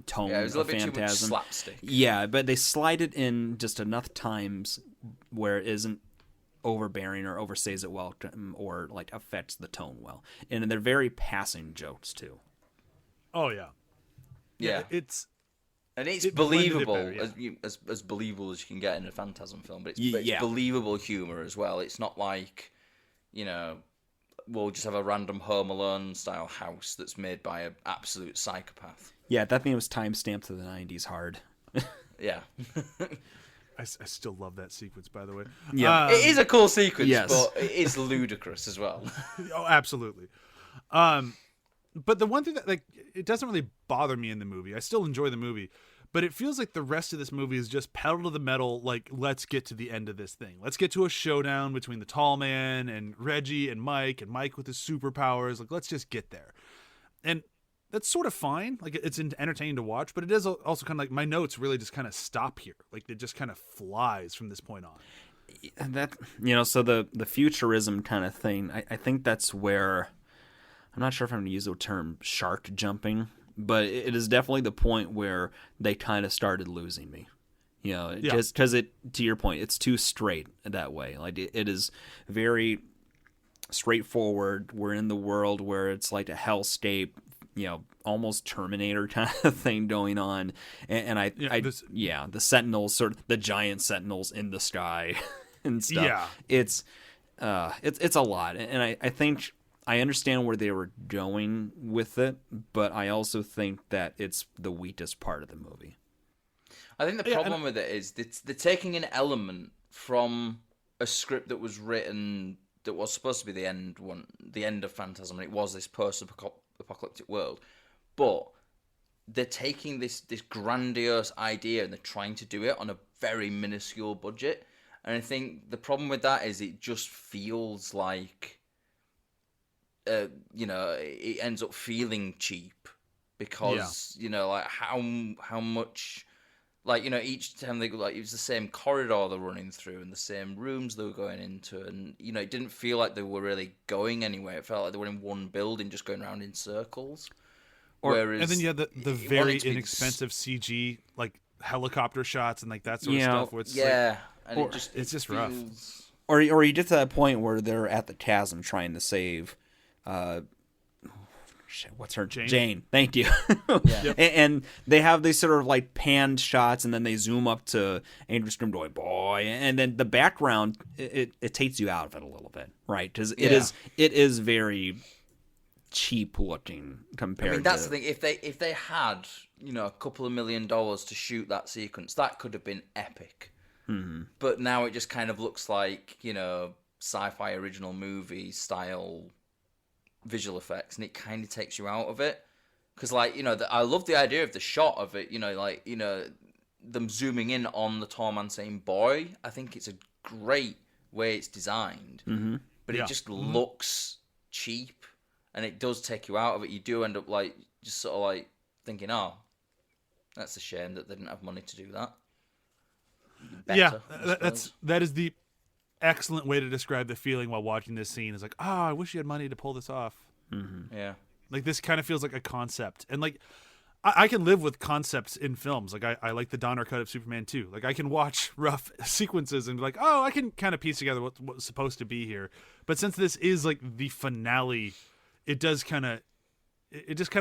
tone Yeah, it was a of little bit too much Phantasm. slapstick. Yeah, but they slide it in just enough times where it isn't overbearing or overstays it well, or like affects the tone well. And they're very passing jokes too. Oh yeah. Yeah. It's It blended it believable, better, yeah. as believable as you can get in a Phantasm film, but it's Yeah. believable humor as well. It's not like, we'll just have a random Home Alone style house that's made by an absolute psychopath. Yeah, that thing was time stamped to the 90s hard. Yeah. I still love that sequence, by the way. Yeah. It is a cool sequence, yes. but it is ludicrous as well. Oh, absolutely. But the one thing that, like, it doesn't really bother me in the movie. I still enjoy the movie, but it feels like the rest of this movie is just pedal to the metal. Like, let's get to the end of this thing. Let's get to a showdown between the tall man and Reggie and Mike with his superpowers. Like, let's just get there. And that's sort of fine. Like, it's entertaining to watch, but it is also kind of like my notes really just kind of stop here. Like, it just kind of flies from this point on. And that, so the futurism kind of thing, I think that's where, I'm not sure if I'm going to use the term shark jumping, but it is definitely the point where they kind of started losing me. Just because to your point, it's too straight that way. Like, it is very straightforward. We're in the world where it's like a hellscape, almost Terminator kind of thing going on, and the Sentinels, sort of the giant Sentinels in the sky and stuff. Yeah, it's a lot, and I think I understand where they were going with it, but I also think that it's the weakest part of the movie. I think the problem with it is they're taking an element from a script that was written that was supposed to be the end of Phantasm, and it was this post-apocalyptic world, but they're taking this grandiose idea and they're trying to do it on a very minuscule budget, and I think the problem with that is it just feels like, it ends up feeling cheap because like how much. Like, each time they go, like, it was the same corridor they're running through and the same rooms they were going into. And, it didn't feel like they were really going anywhere. It felt like they were in one building just going around in circles. And then you had the very inexpensive CG, like, helicopter shots and, like, that sort of stuff. Where it's it's just rough. Or you get to that point where they're at the chasm trying to save... what's her Jane? Thank you. And they have these sort of like panned shots, and then they zoom up to Andrew Scrim going boy, and then the background it takes you out of it a little bit, right? Because it is very cheap looking compared. I mean, that's the thing. If they had a couple of $1 million to shoot that sequence, that could have been epic. Mm-hmm. But now it just kind of looks like sci-fi original movie style visual effects, and it kind of takes you out of it, because I love the idea of the shot of it, them zooming in on the tall man saying boy. I think it's a great way it's designed, but it just looks cheap, and it does take you out of it. You do end up just sort of thinking, oh, that's a shame that they didn't have money to do that better, that is the excellent way to describe the feeling while watching this scene. Is like, I wish you had money to pull this off. Yeah, like this kind of feels like a concept, and like I can live with concepts in films. Like I like the Donner cut of Superman 2. Like I can watch rough sequences and be like, I can kind of piece together what's supposed to be here. But since this is like the finale, it just kind of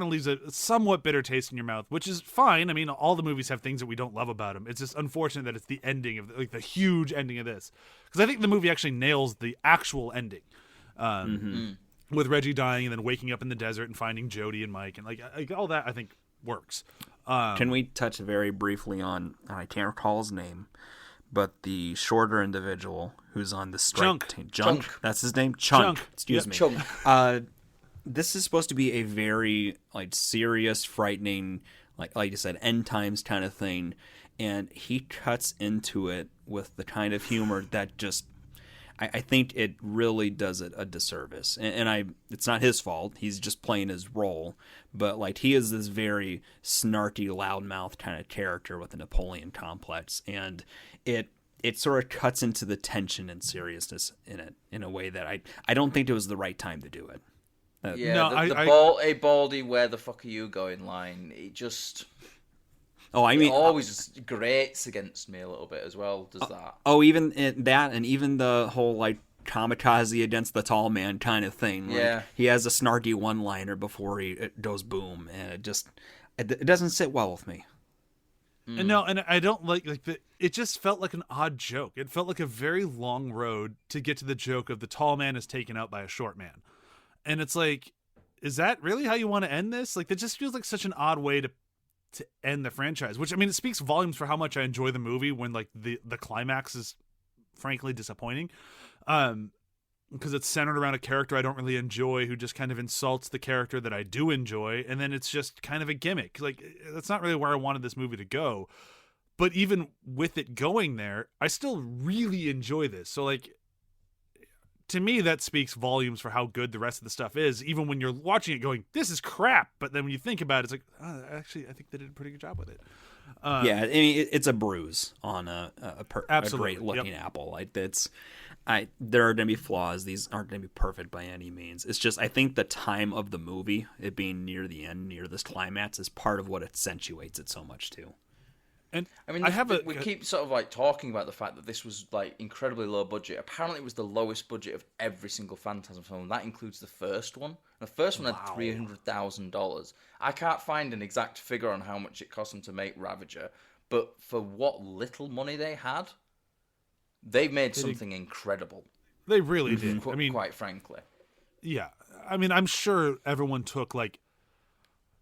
leaves a somewhat bitter taste in your mouth, which is fine. I mean, all the movies have things that we don't love about them. It's just unfortunate that it's the ending of the huge ending of this, because I think the movie actually nails the actual ending, with Reggie dying and then waking up in the desert and finding Jody and Mike and like all that. I think works. Can we touch very briefly on, I can't recall his name, but the shorter individual who's on the strike team? Chunk. That's his name. Chunk. Excuse me. Chunk. This is supposed to be a very serious, frightening, like you said, end times kind of thing, and he cuts into it with the kind of humor that just, I think it really does it a disservice. And it's not his fault; he's just playing his role. But he is this very snarky, loudmouth kind of character with a Napoleon complex, and it sort of cuts into the tension and seriousness in it in a way that I don't think it was the right time to do it. A Baldy, where the fuck are you going line? It just... it always grates against me a little bit as well, does that. Even that, and even the whole, kamikaze against the tall man kind of thing. He has a snarky one-liner before it goes boom, and it doesn't sit well with me. And no, and I don't it just felt like an odd joke. It felt like a very long road to get to the joke of the tall man is taken out by a short man. And it's like, is that really how you want to end this? Like, that just feels like such an odd way to end the franchise. Which, I mean, it speaks volumes for how much I enjoy the movie when, the climax is frankly disappointing. Because it's centered around a character I don't really enjoy who just kind of insults the character that I do enjoy. And then it's just kind of a gimmick. That's not really where I wanted this movie to go. But even with it going there, I still really enjoy this. So, to me, that speaks volumes for how good the rest of the stuff is, even when you're watching it going, this is crap. But then when you think about it, it's like, actually, I think they did a pretty good job with it. I mean, it's a bruise on a great looking apple. There are going to be flaws. These aren't going to be perfect by any means. It's just, I think the time of the movie, it being near the end, near this climax, is part of what accentuates it so much too. And I mean, we keep sort of like talking about the fact that this was like incredibly low budget. Apparently, it was the lowest budget of every single Phantasm film. That includes the first one. The first one had $300,000. I can't find an exact figure on how much it cost them to make Ravager, but for what little money they had, they made something incredible. They really did. I mean, quite frankly. Yeah. I mean, I'm sure everyone took like,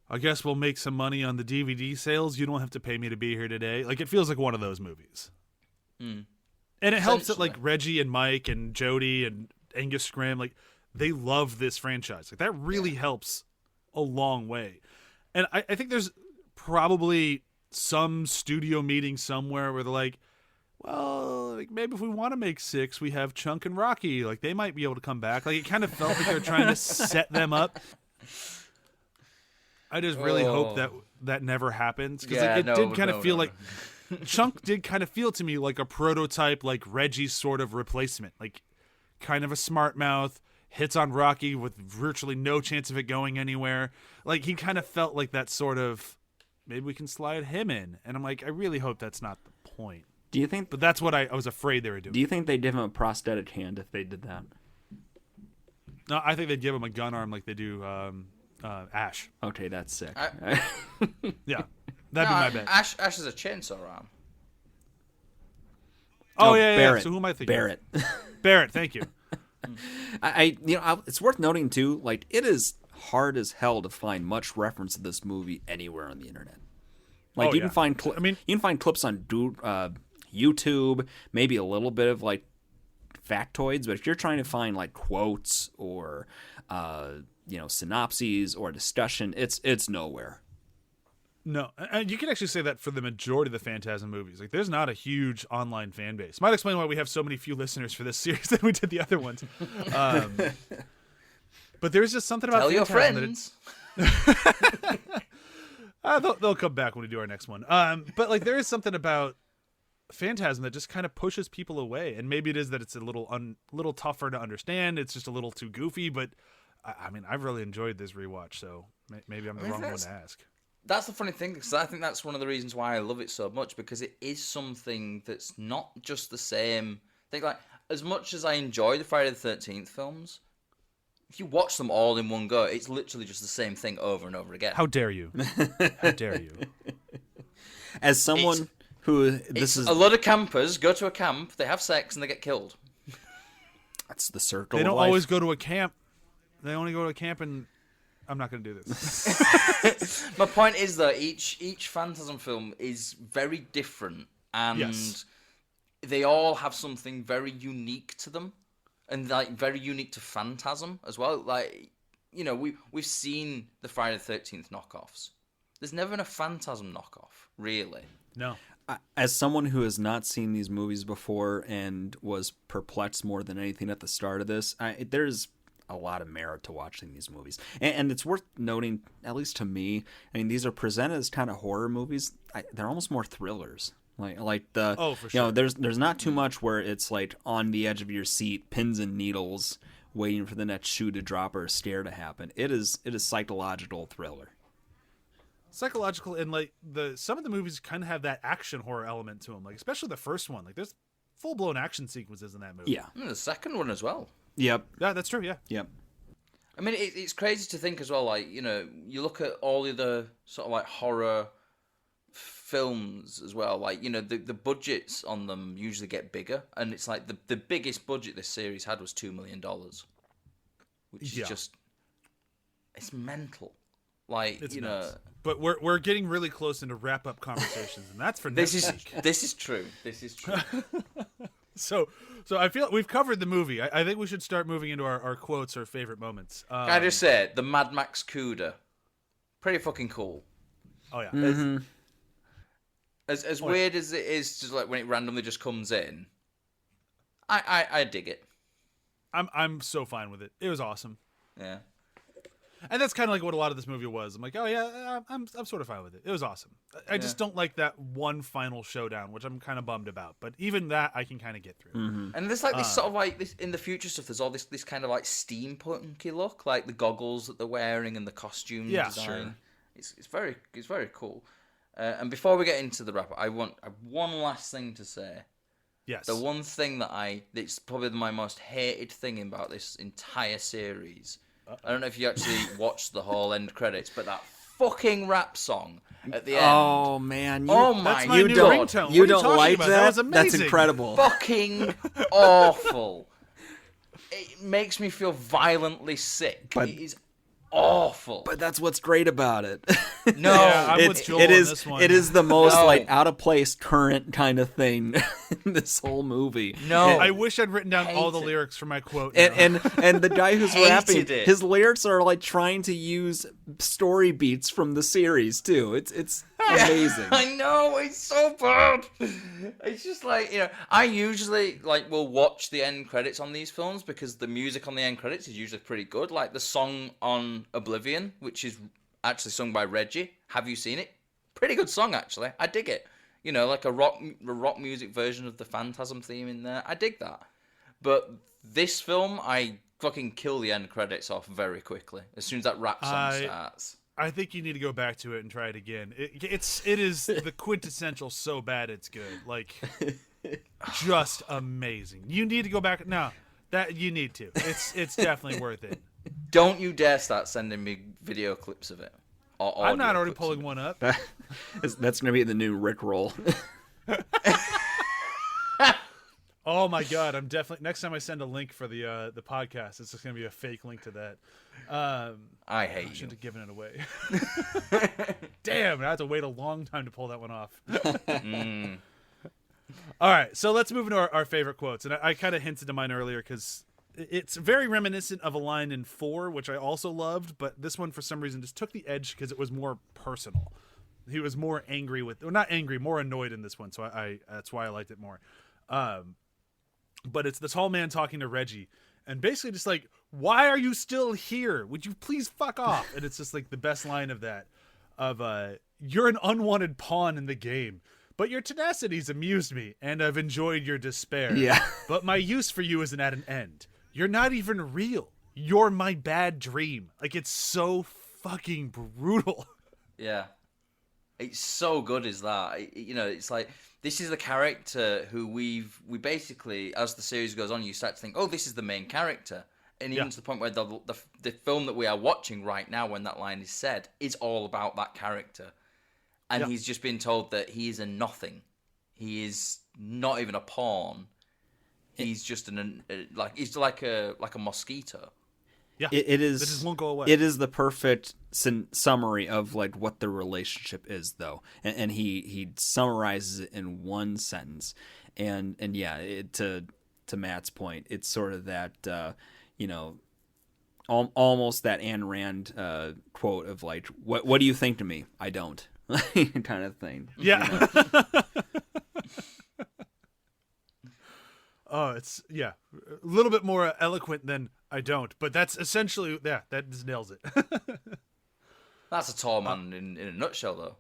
I guess we'll make some money on the DVD sales. You don't have to pay me to be here today. Like, it feels like one of those movies. And it helps that, like, Reggie and Mike and Jody and Angus Scrimm, like, they love this franchise. Like, that really helps a long way. And I think there's probably some studio meeting somewhere where they're like, well, like, maybe if we want to make 6, we have Chunk and Rocky. Like, they might be able to come back. Like, it kind of felt like they're trying to set them up. I just really hope that never happens, because it did kind of feel like Chunk did kind of feel to me like a prototype, like Reggie's sort of replacement, like kind of a smart mouth, hits on Rocky with virtually no chance of it going anywhere. Like, he kind of felt like that sort of, maybe we can slide him in, and I'm like, I really hope that's not the point. Do you think? But that's what I was afraid they were doing. Do you think they'd give him a prosthetic hand if they did that? No, I think they'd give him a gun arm like they do. Ash. Okay, that's sick. Yeah, that'd be my bet. Ash is a chainsaw arm. Oh yeah. Barrett. So who am I thinking? Barrett. Barrett. Thank you. It's worth noting too. Like, it is hard as hell to find much reference to this movie anywhere on the internet. Like, you can find. You can find clips on YouTube, maybe a little bit of like factoids, but if you're trying to find like quotes or synopses or discussion, it's nowhere. No, and you can actually say that for the majority of the Phantasm movies. Like, there's not a huge online fan base. Might explain why we have so many few listeners for this series than we did the other ones. But there's just something about Tell your Phantasm friends. They'll come back when we do our next one. But like, there is something about Phantasm that just kind of pushes people away, and maybe it is that it's a little tougher to understand. It's just a little too goofy, but I mean, I've really enjoyed this rewatch, so maybe I'm the wrong one to ask. That's the funny thing, because I think that's one of the reasons why I love it so much, because it is something that's not just the same. I think, like, as much as I enjoy the Friday the 13th films, if you watch them all in one go, it's literally just the same thing over and over again. How dare you? How dare you? As someone who is a lot of campers go to a camp, they have sex, and they get killed. That's the circle. They don't of life. always go to a camp. They only go to a camp, and I'm not going to do this. My point is that each Phantasm film is very different, and they all have something very unique to them, and like very unique to Phantasm as well. Like, we've seen the Friday the 13th knockoffs. There's never been a Phantasm knockoff, really. No. As someone who has not seen these movies before and was perplexed more than anything at the start of this, there's a lot of merit to watching these movies, and it's worth noting, at least to me. I mean, these are presented as kind of horror movies. They're almost more thrillers. Like the for sure. There's not too much where it's like on the edge of your seat, pins and needles, waiting for the next shoe to drop or a scare to happen. It is psychological thriller. Psychological, and like some of the movies kind of have that action horror element to them. Like, especially the first one. Like, there's full blown action sequences in that movie. Yeah, And the second one as well. Yep. Yeah, that's true. Yeah. Yep. I mean, it's crazy to think as well, like, you look at all the other sort of like horror films as well, like, the budgets on them usually get bigger, and it's like the biggest budget this series had was $2 million, which is just, it's mental. Like, it's nuts. But we're getting really close into wrap up conversations, and that's for next week. This is true. So I feel we've covered the movie. I think we should start moving into our quotes or favorite moments. Can I just say, the Mad Max Cuda, pretty fucking cool. Oh yeah. Mm-hmm. As weird as it is, just like when it randomly just comes in, I dig it. I'm so fine with it. It was awesome. Yeah. And that's kind of like what a lot of this movie was. I'm like, oh yeah, I'm sort of fine with it. It was awesome. I just don't like that one final showdown, which I'm kind of bummed about. But even that, I can kind of get through. Mm-hmm. And there's like this sort of like this in the future stuff. There's all this kind of like steampunky look, like the goggles that they're wearing and the costume design. Sure. It's very cool. And before we get into the wrap, I have one last thing to say. Yes. The one thing that's probably my most hated thing about this entire series. I don't know if you actually watched the whole end credits, but that fucking rap song at the end. Oh man! That's my you new don't, ringtone. you What are don't talking like about? that? Was amazing. That's incredible. Fucking awful. It makes me feel violently sick. But- it is awful. But that's what's great about it. No, Yeah, I'm with Joel it on is. this one. It is the most No. like out of place current kind of thing in this whole movie. No. I wish I'd written down all the Hate it. lyrics for my quote. And the guy who's Hated rapping, it. his lyrics are like trying to use story beats from the series too. It's amazing. I know, it's so bad. It's just like, I usually will watch the end credits on these films because the music on the end credits is usually pretty good. Like the song on Oblivion, which is actually sung by Reggie. Have you seen it? Pretty good song, actually. I dig it. Like a rock music version of the Phantasm theme in there. I dig that. But this film, I fucking kill the end credits off very quickly as soon as that rap song starts. I think you need to go back to it and try it again. It is the quintessential so bad it's good. Like, just amazing. You need to go back. No, that you need to. It's definitely worth it. Don't you dare start sending me video clips of it. Or I'm not audio already clips pulling of it. one up. That's gonna be the new Rick roll. Oh my god, I'm definitely next time I send a link for the podcast, it's just gonna be a fake link to that. I hate you. Shouldn't have given it away. Damn, I have to wait a long time to pull that one off. All right, so let's move into our favorite quotes, and I kind of hinted to mine earlier because it's very reminiscent of a line in 4, which I also loved, but this one for some reason just took the edge because it was more personal. He was more angry not angry, more annoyed in this one, so I that's why I liked it more. But it's the tall man talking to Reggie, and basically just like, why are you still here? Would you please fuck off? And it's just like the best line of that, you're an unwanted pawn in the game, but your tenacity's amused me, and I've enjoyed your despair. Yeah. But my use for you isn't at an end. You're not even real. You're my bad dream. Like, it's so fucking brutal. Yeah. It's so good as that. It's like, this is the character who we basically, as the series goes on, you start to think, oh, this is the main character. And even to the point where the film that we are watching right now, when that line is said, is all about that character. And he's just been told that he is a nothing. He is not even a pawn. He's just he's like a mosquito. Yeah, It is. It just won't go away. It is the perfect summary of like what the relationship is, though, and he summarizes it in one sentence, and yeah, to Matt's point, it's sort of that almost that Ayn Rand quote of like, what do you think to me? I don't, kind of thing. Yeah. Oh, it's a little bit more eloquent than I don't, but that's essentially that just nails it. That's a tall man in a nutshell, though.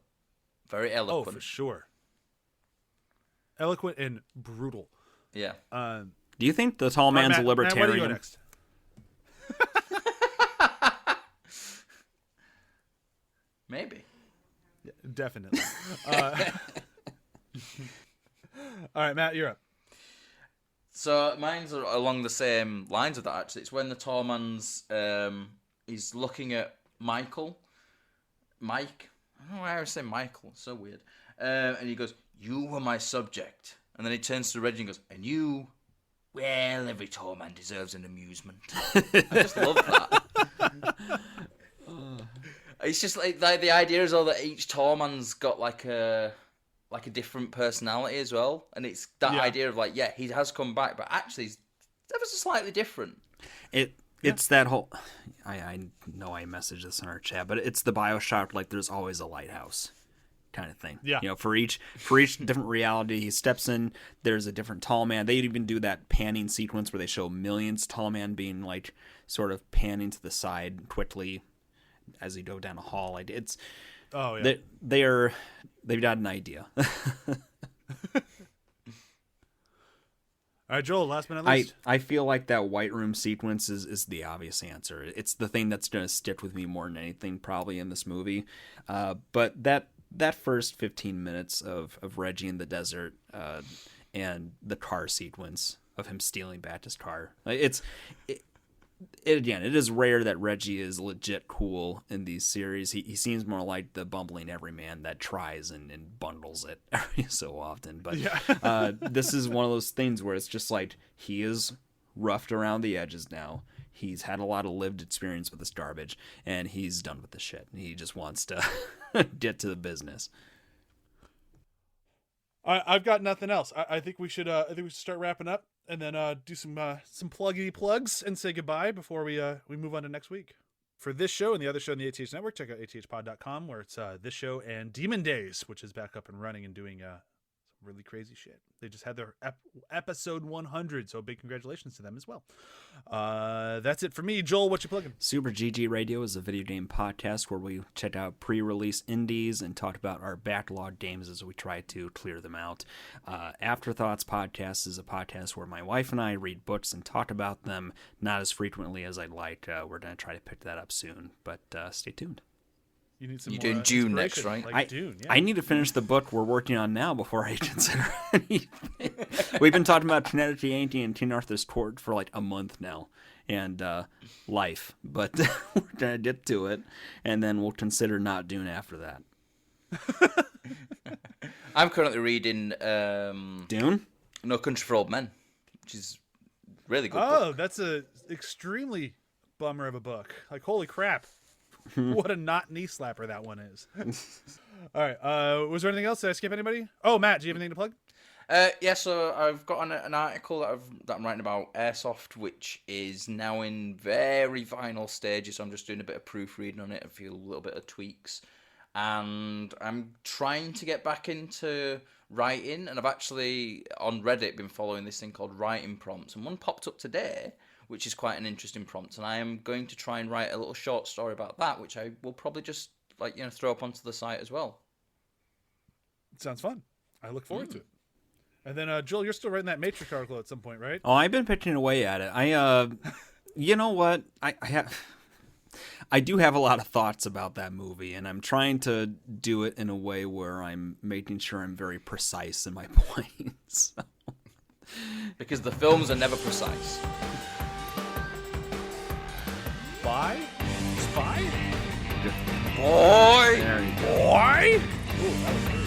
Very Oh, eloquent. for sure. Eloquent and brutal. Yeah. Do you think the tall man's Matt, a libertarian? Matt, where do you go next? Maybe. Yeah, definitely. All right, Matt, you're up. So mine's along the same lines of that, actually. It's when the tall man's he's looking at Mike. I don't know why I would say Michael. It's so weird. And he goes, "You were my subject." And then he turns to Reggie and goes, "And you, well, every tall man deserves an amusement." I just love that. It's just like the idea is all that each tall man's got like a different personality as well, and it's that idea of like, he has come back, but actually he's ever so slightly different. It's that whole. I know I messaged this in our chat, but it's the BioShock, like there's always a lighthouse kind of thing. Yeah. For each different reality he steps in, there's a different tall man. They even do that panning sequence where they show millions tall man being like sort of panning to the side quickly as he go down a hall. Like it's. Oh yeah. They've got an idea. All right, Joel, last but not least. I feel like that White Room sequence is the obvious answer. It's the thing that's going to stick with me more than anything probably in this movie. But that that first 15 minutes of Reggie in the desert and the car sequence of him stealing Baptist's car. Again, it is rare that Reggie is legit cool in these series. He seems more like the bumbling everyman that tries and bundles it every so often. But this is one of those things where it's just like he is roughed around the edges now. He's had a lot of lived experience with this garbage, and he's done with the shit. He just wants to get to the business. I've got nothing else. I think we should start wrapping up, and then do some pluggity plugs and say goodbye before we move on to next week. For this show and the other show on the ATH Network, check out athpod.com, where it's this show and Demon Days, which is back up and running and doing some really crazy shit. They just had their episode 100, so big congratulations to them as well. That's it for me. Joel, what you plugging? Super GG Radio is a video game podcast where we check out pre-release indies and talk about our backlog games as we try to clear them out. Afterthoughts Podcast is a podcast where my wife and I read books and talk about them, not as frequently as I'd like. We're going to try to pick that up soon, but stay tuned. You need some You're more doing Dune next, inspiration, right? Like Dune, yeah. I need to finish the book we're working on now before I consider anything. We've been talking about Trinity Yankee and King Arthur's Court for like a month now, and life, but we're going to get to it, and then we'll consider not Dune after that. I'm currently reading Dune? No Country for Old Men, which is really good. Oh, book. that's a extremely bummer of a book. Like, holy crap. What a not knee slapper that one is. All right. Was there anything else? Did I skip anybody? Oh, Matt, do you have anything to plug? Yeah, so I've got an article that I'm writing about Airsoft, which is now in very final stages. So I'm just doing a bit of proofreading on it, a few little bit of tweaks, and I'm trying to get back into writing. And I've actually on Reddit been following this thing called writing prompts, and one popped up today, which is quite an interesting prompt, and I am going to try and write a little short story about that, which I will probably just throw up onto the site as well. Sounds fun. I look forward to it. And then, Joel, you're still writing that Matrix article at some point, right? Oh, I've been pitching away at it. You know what? I do have a lot of thoughts about that movie, and I'm trying to do it in a way where I'm making sure I'm very precise in my points. Because the films are never precise. Spy? Boy! There you go. Boy? Ooh, that was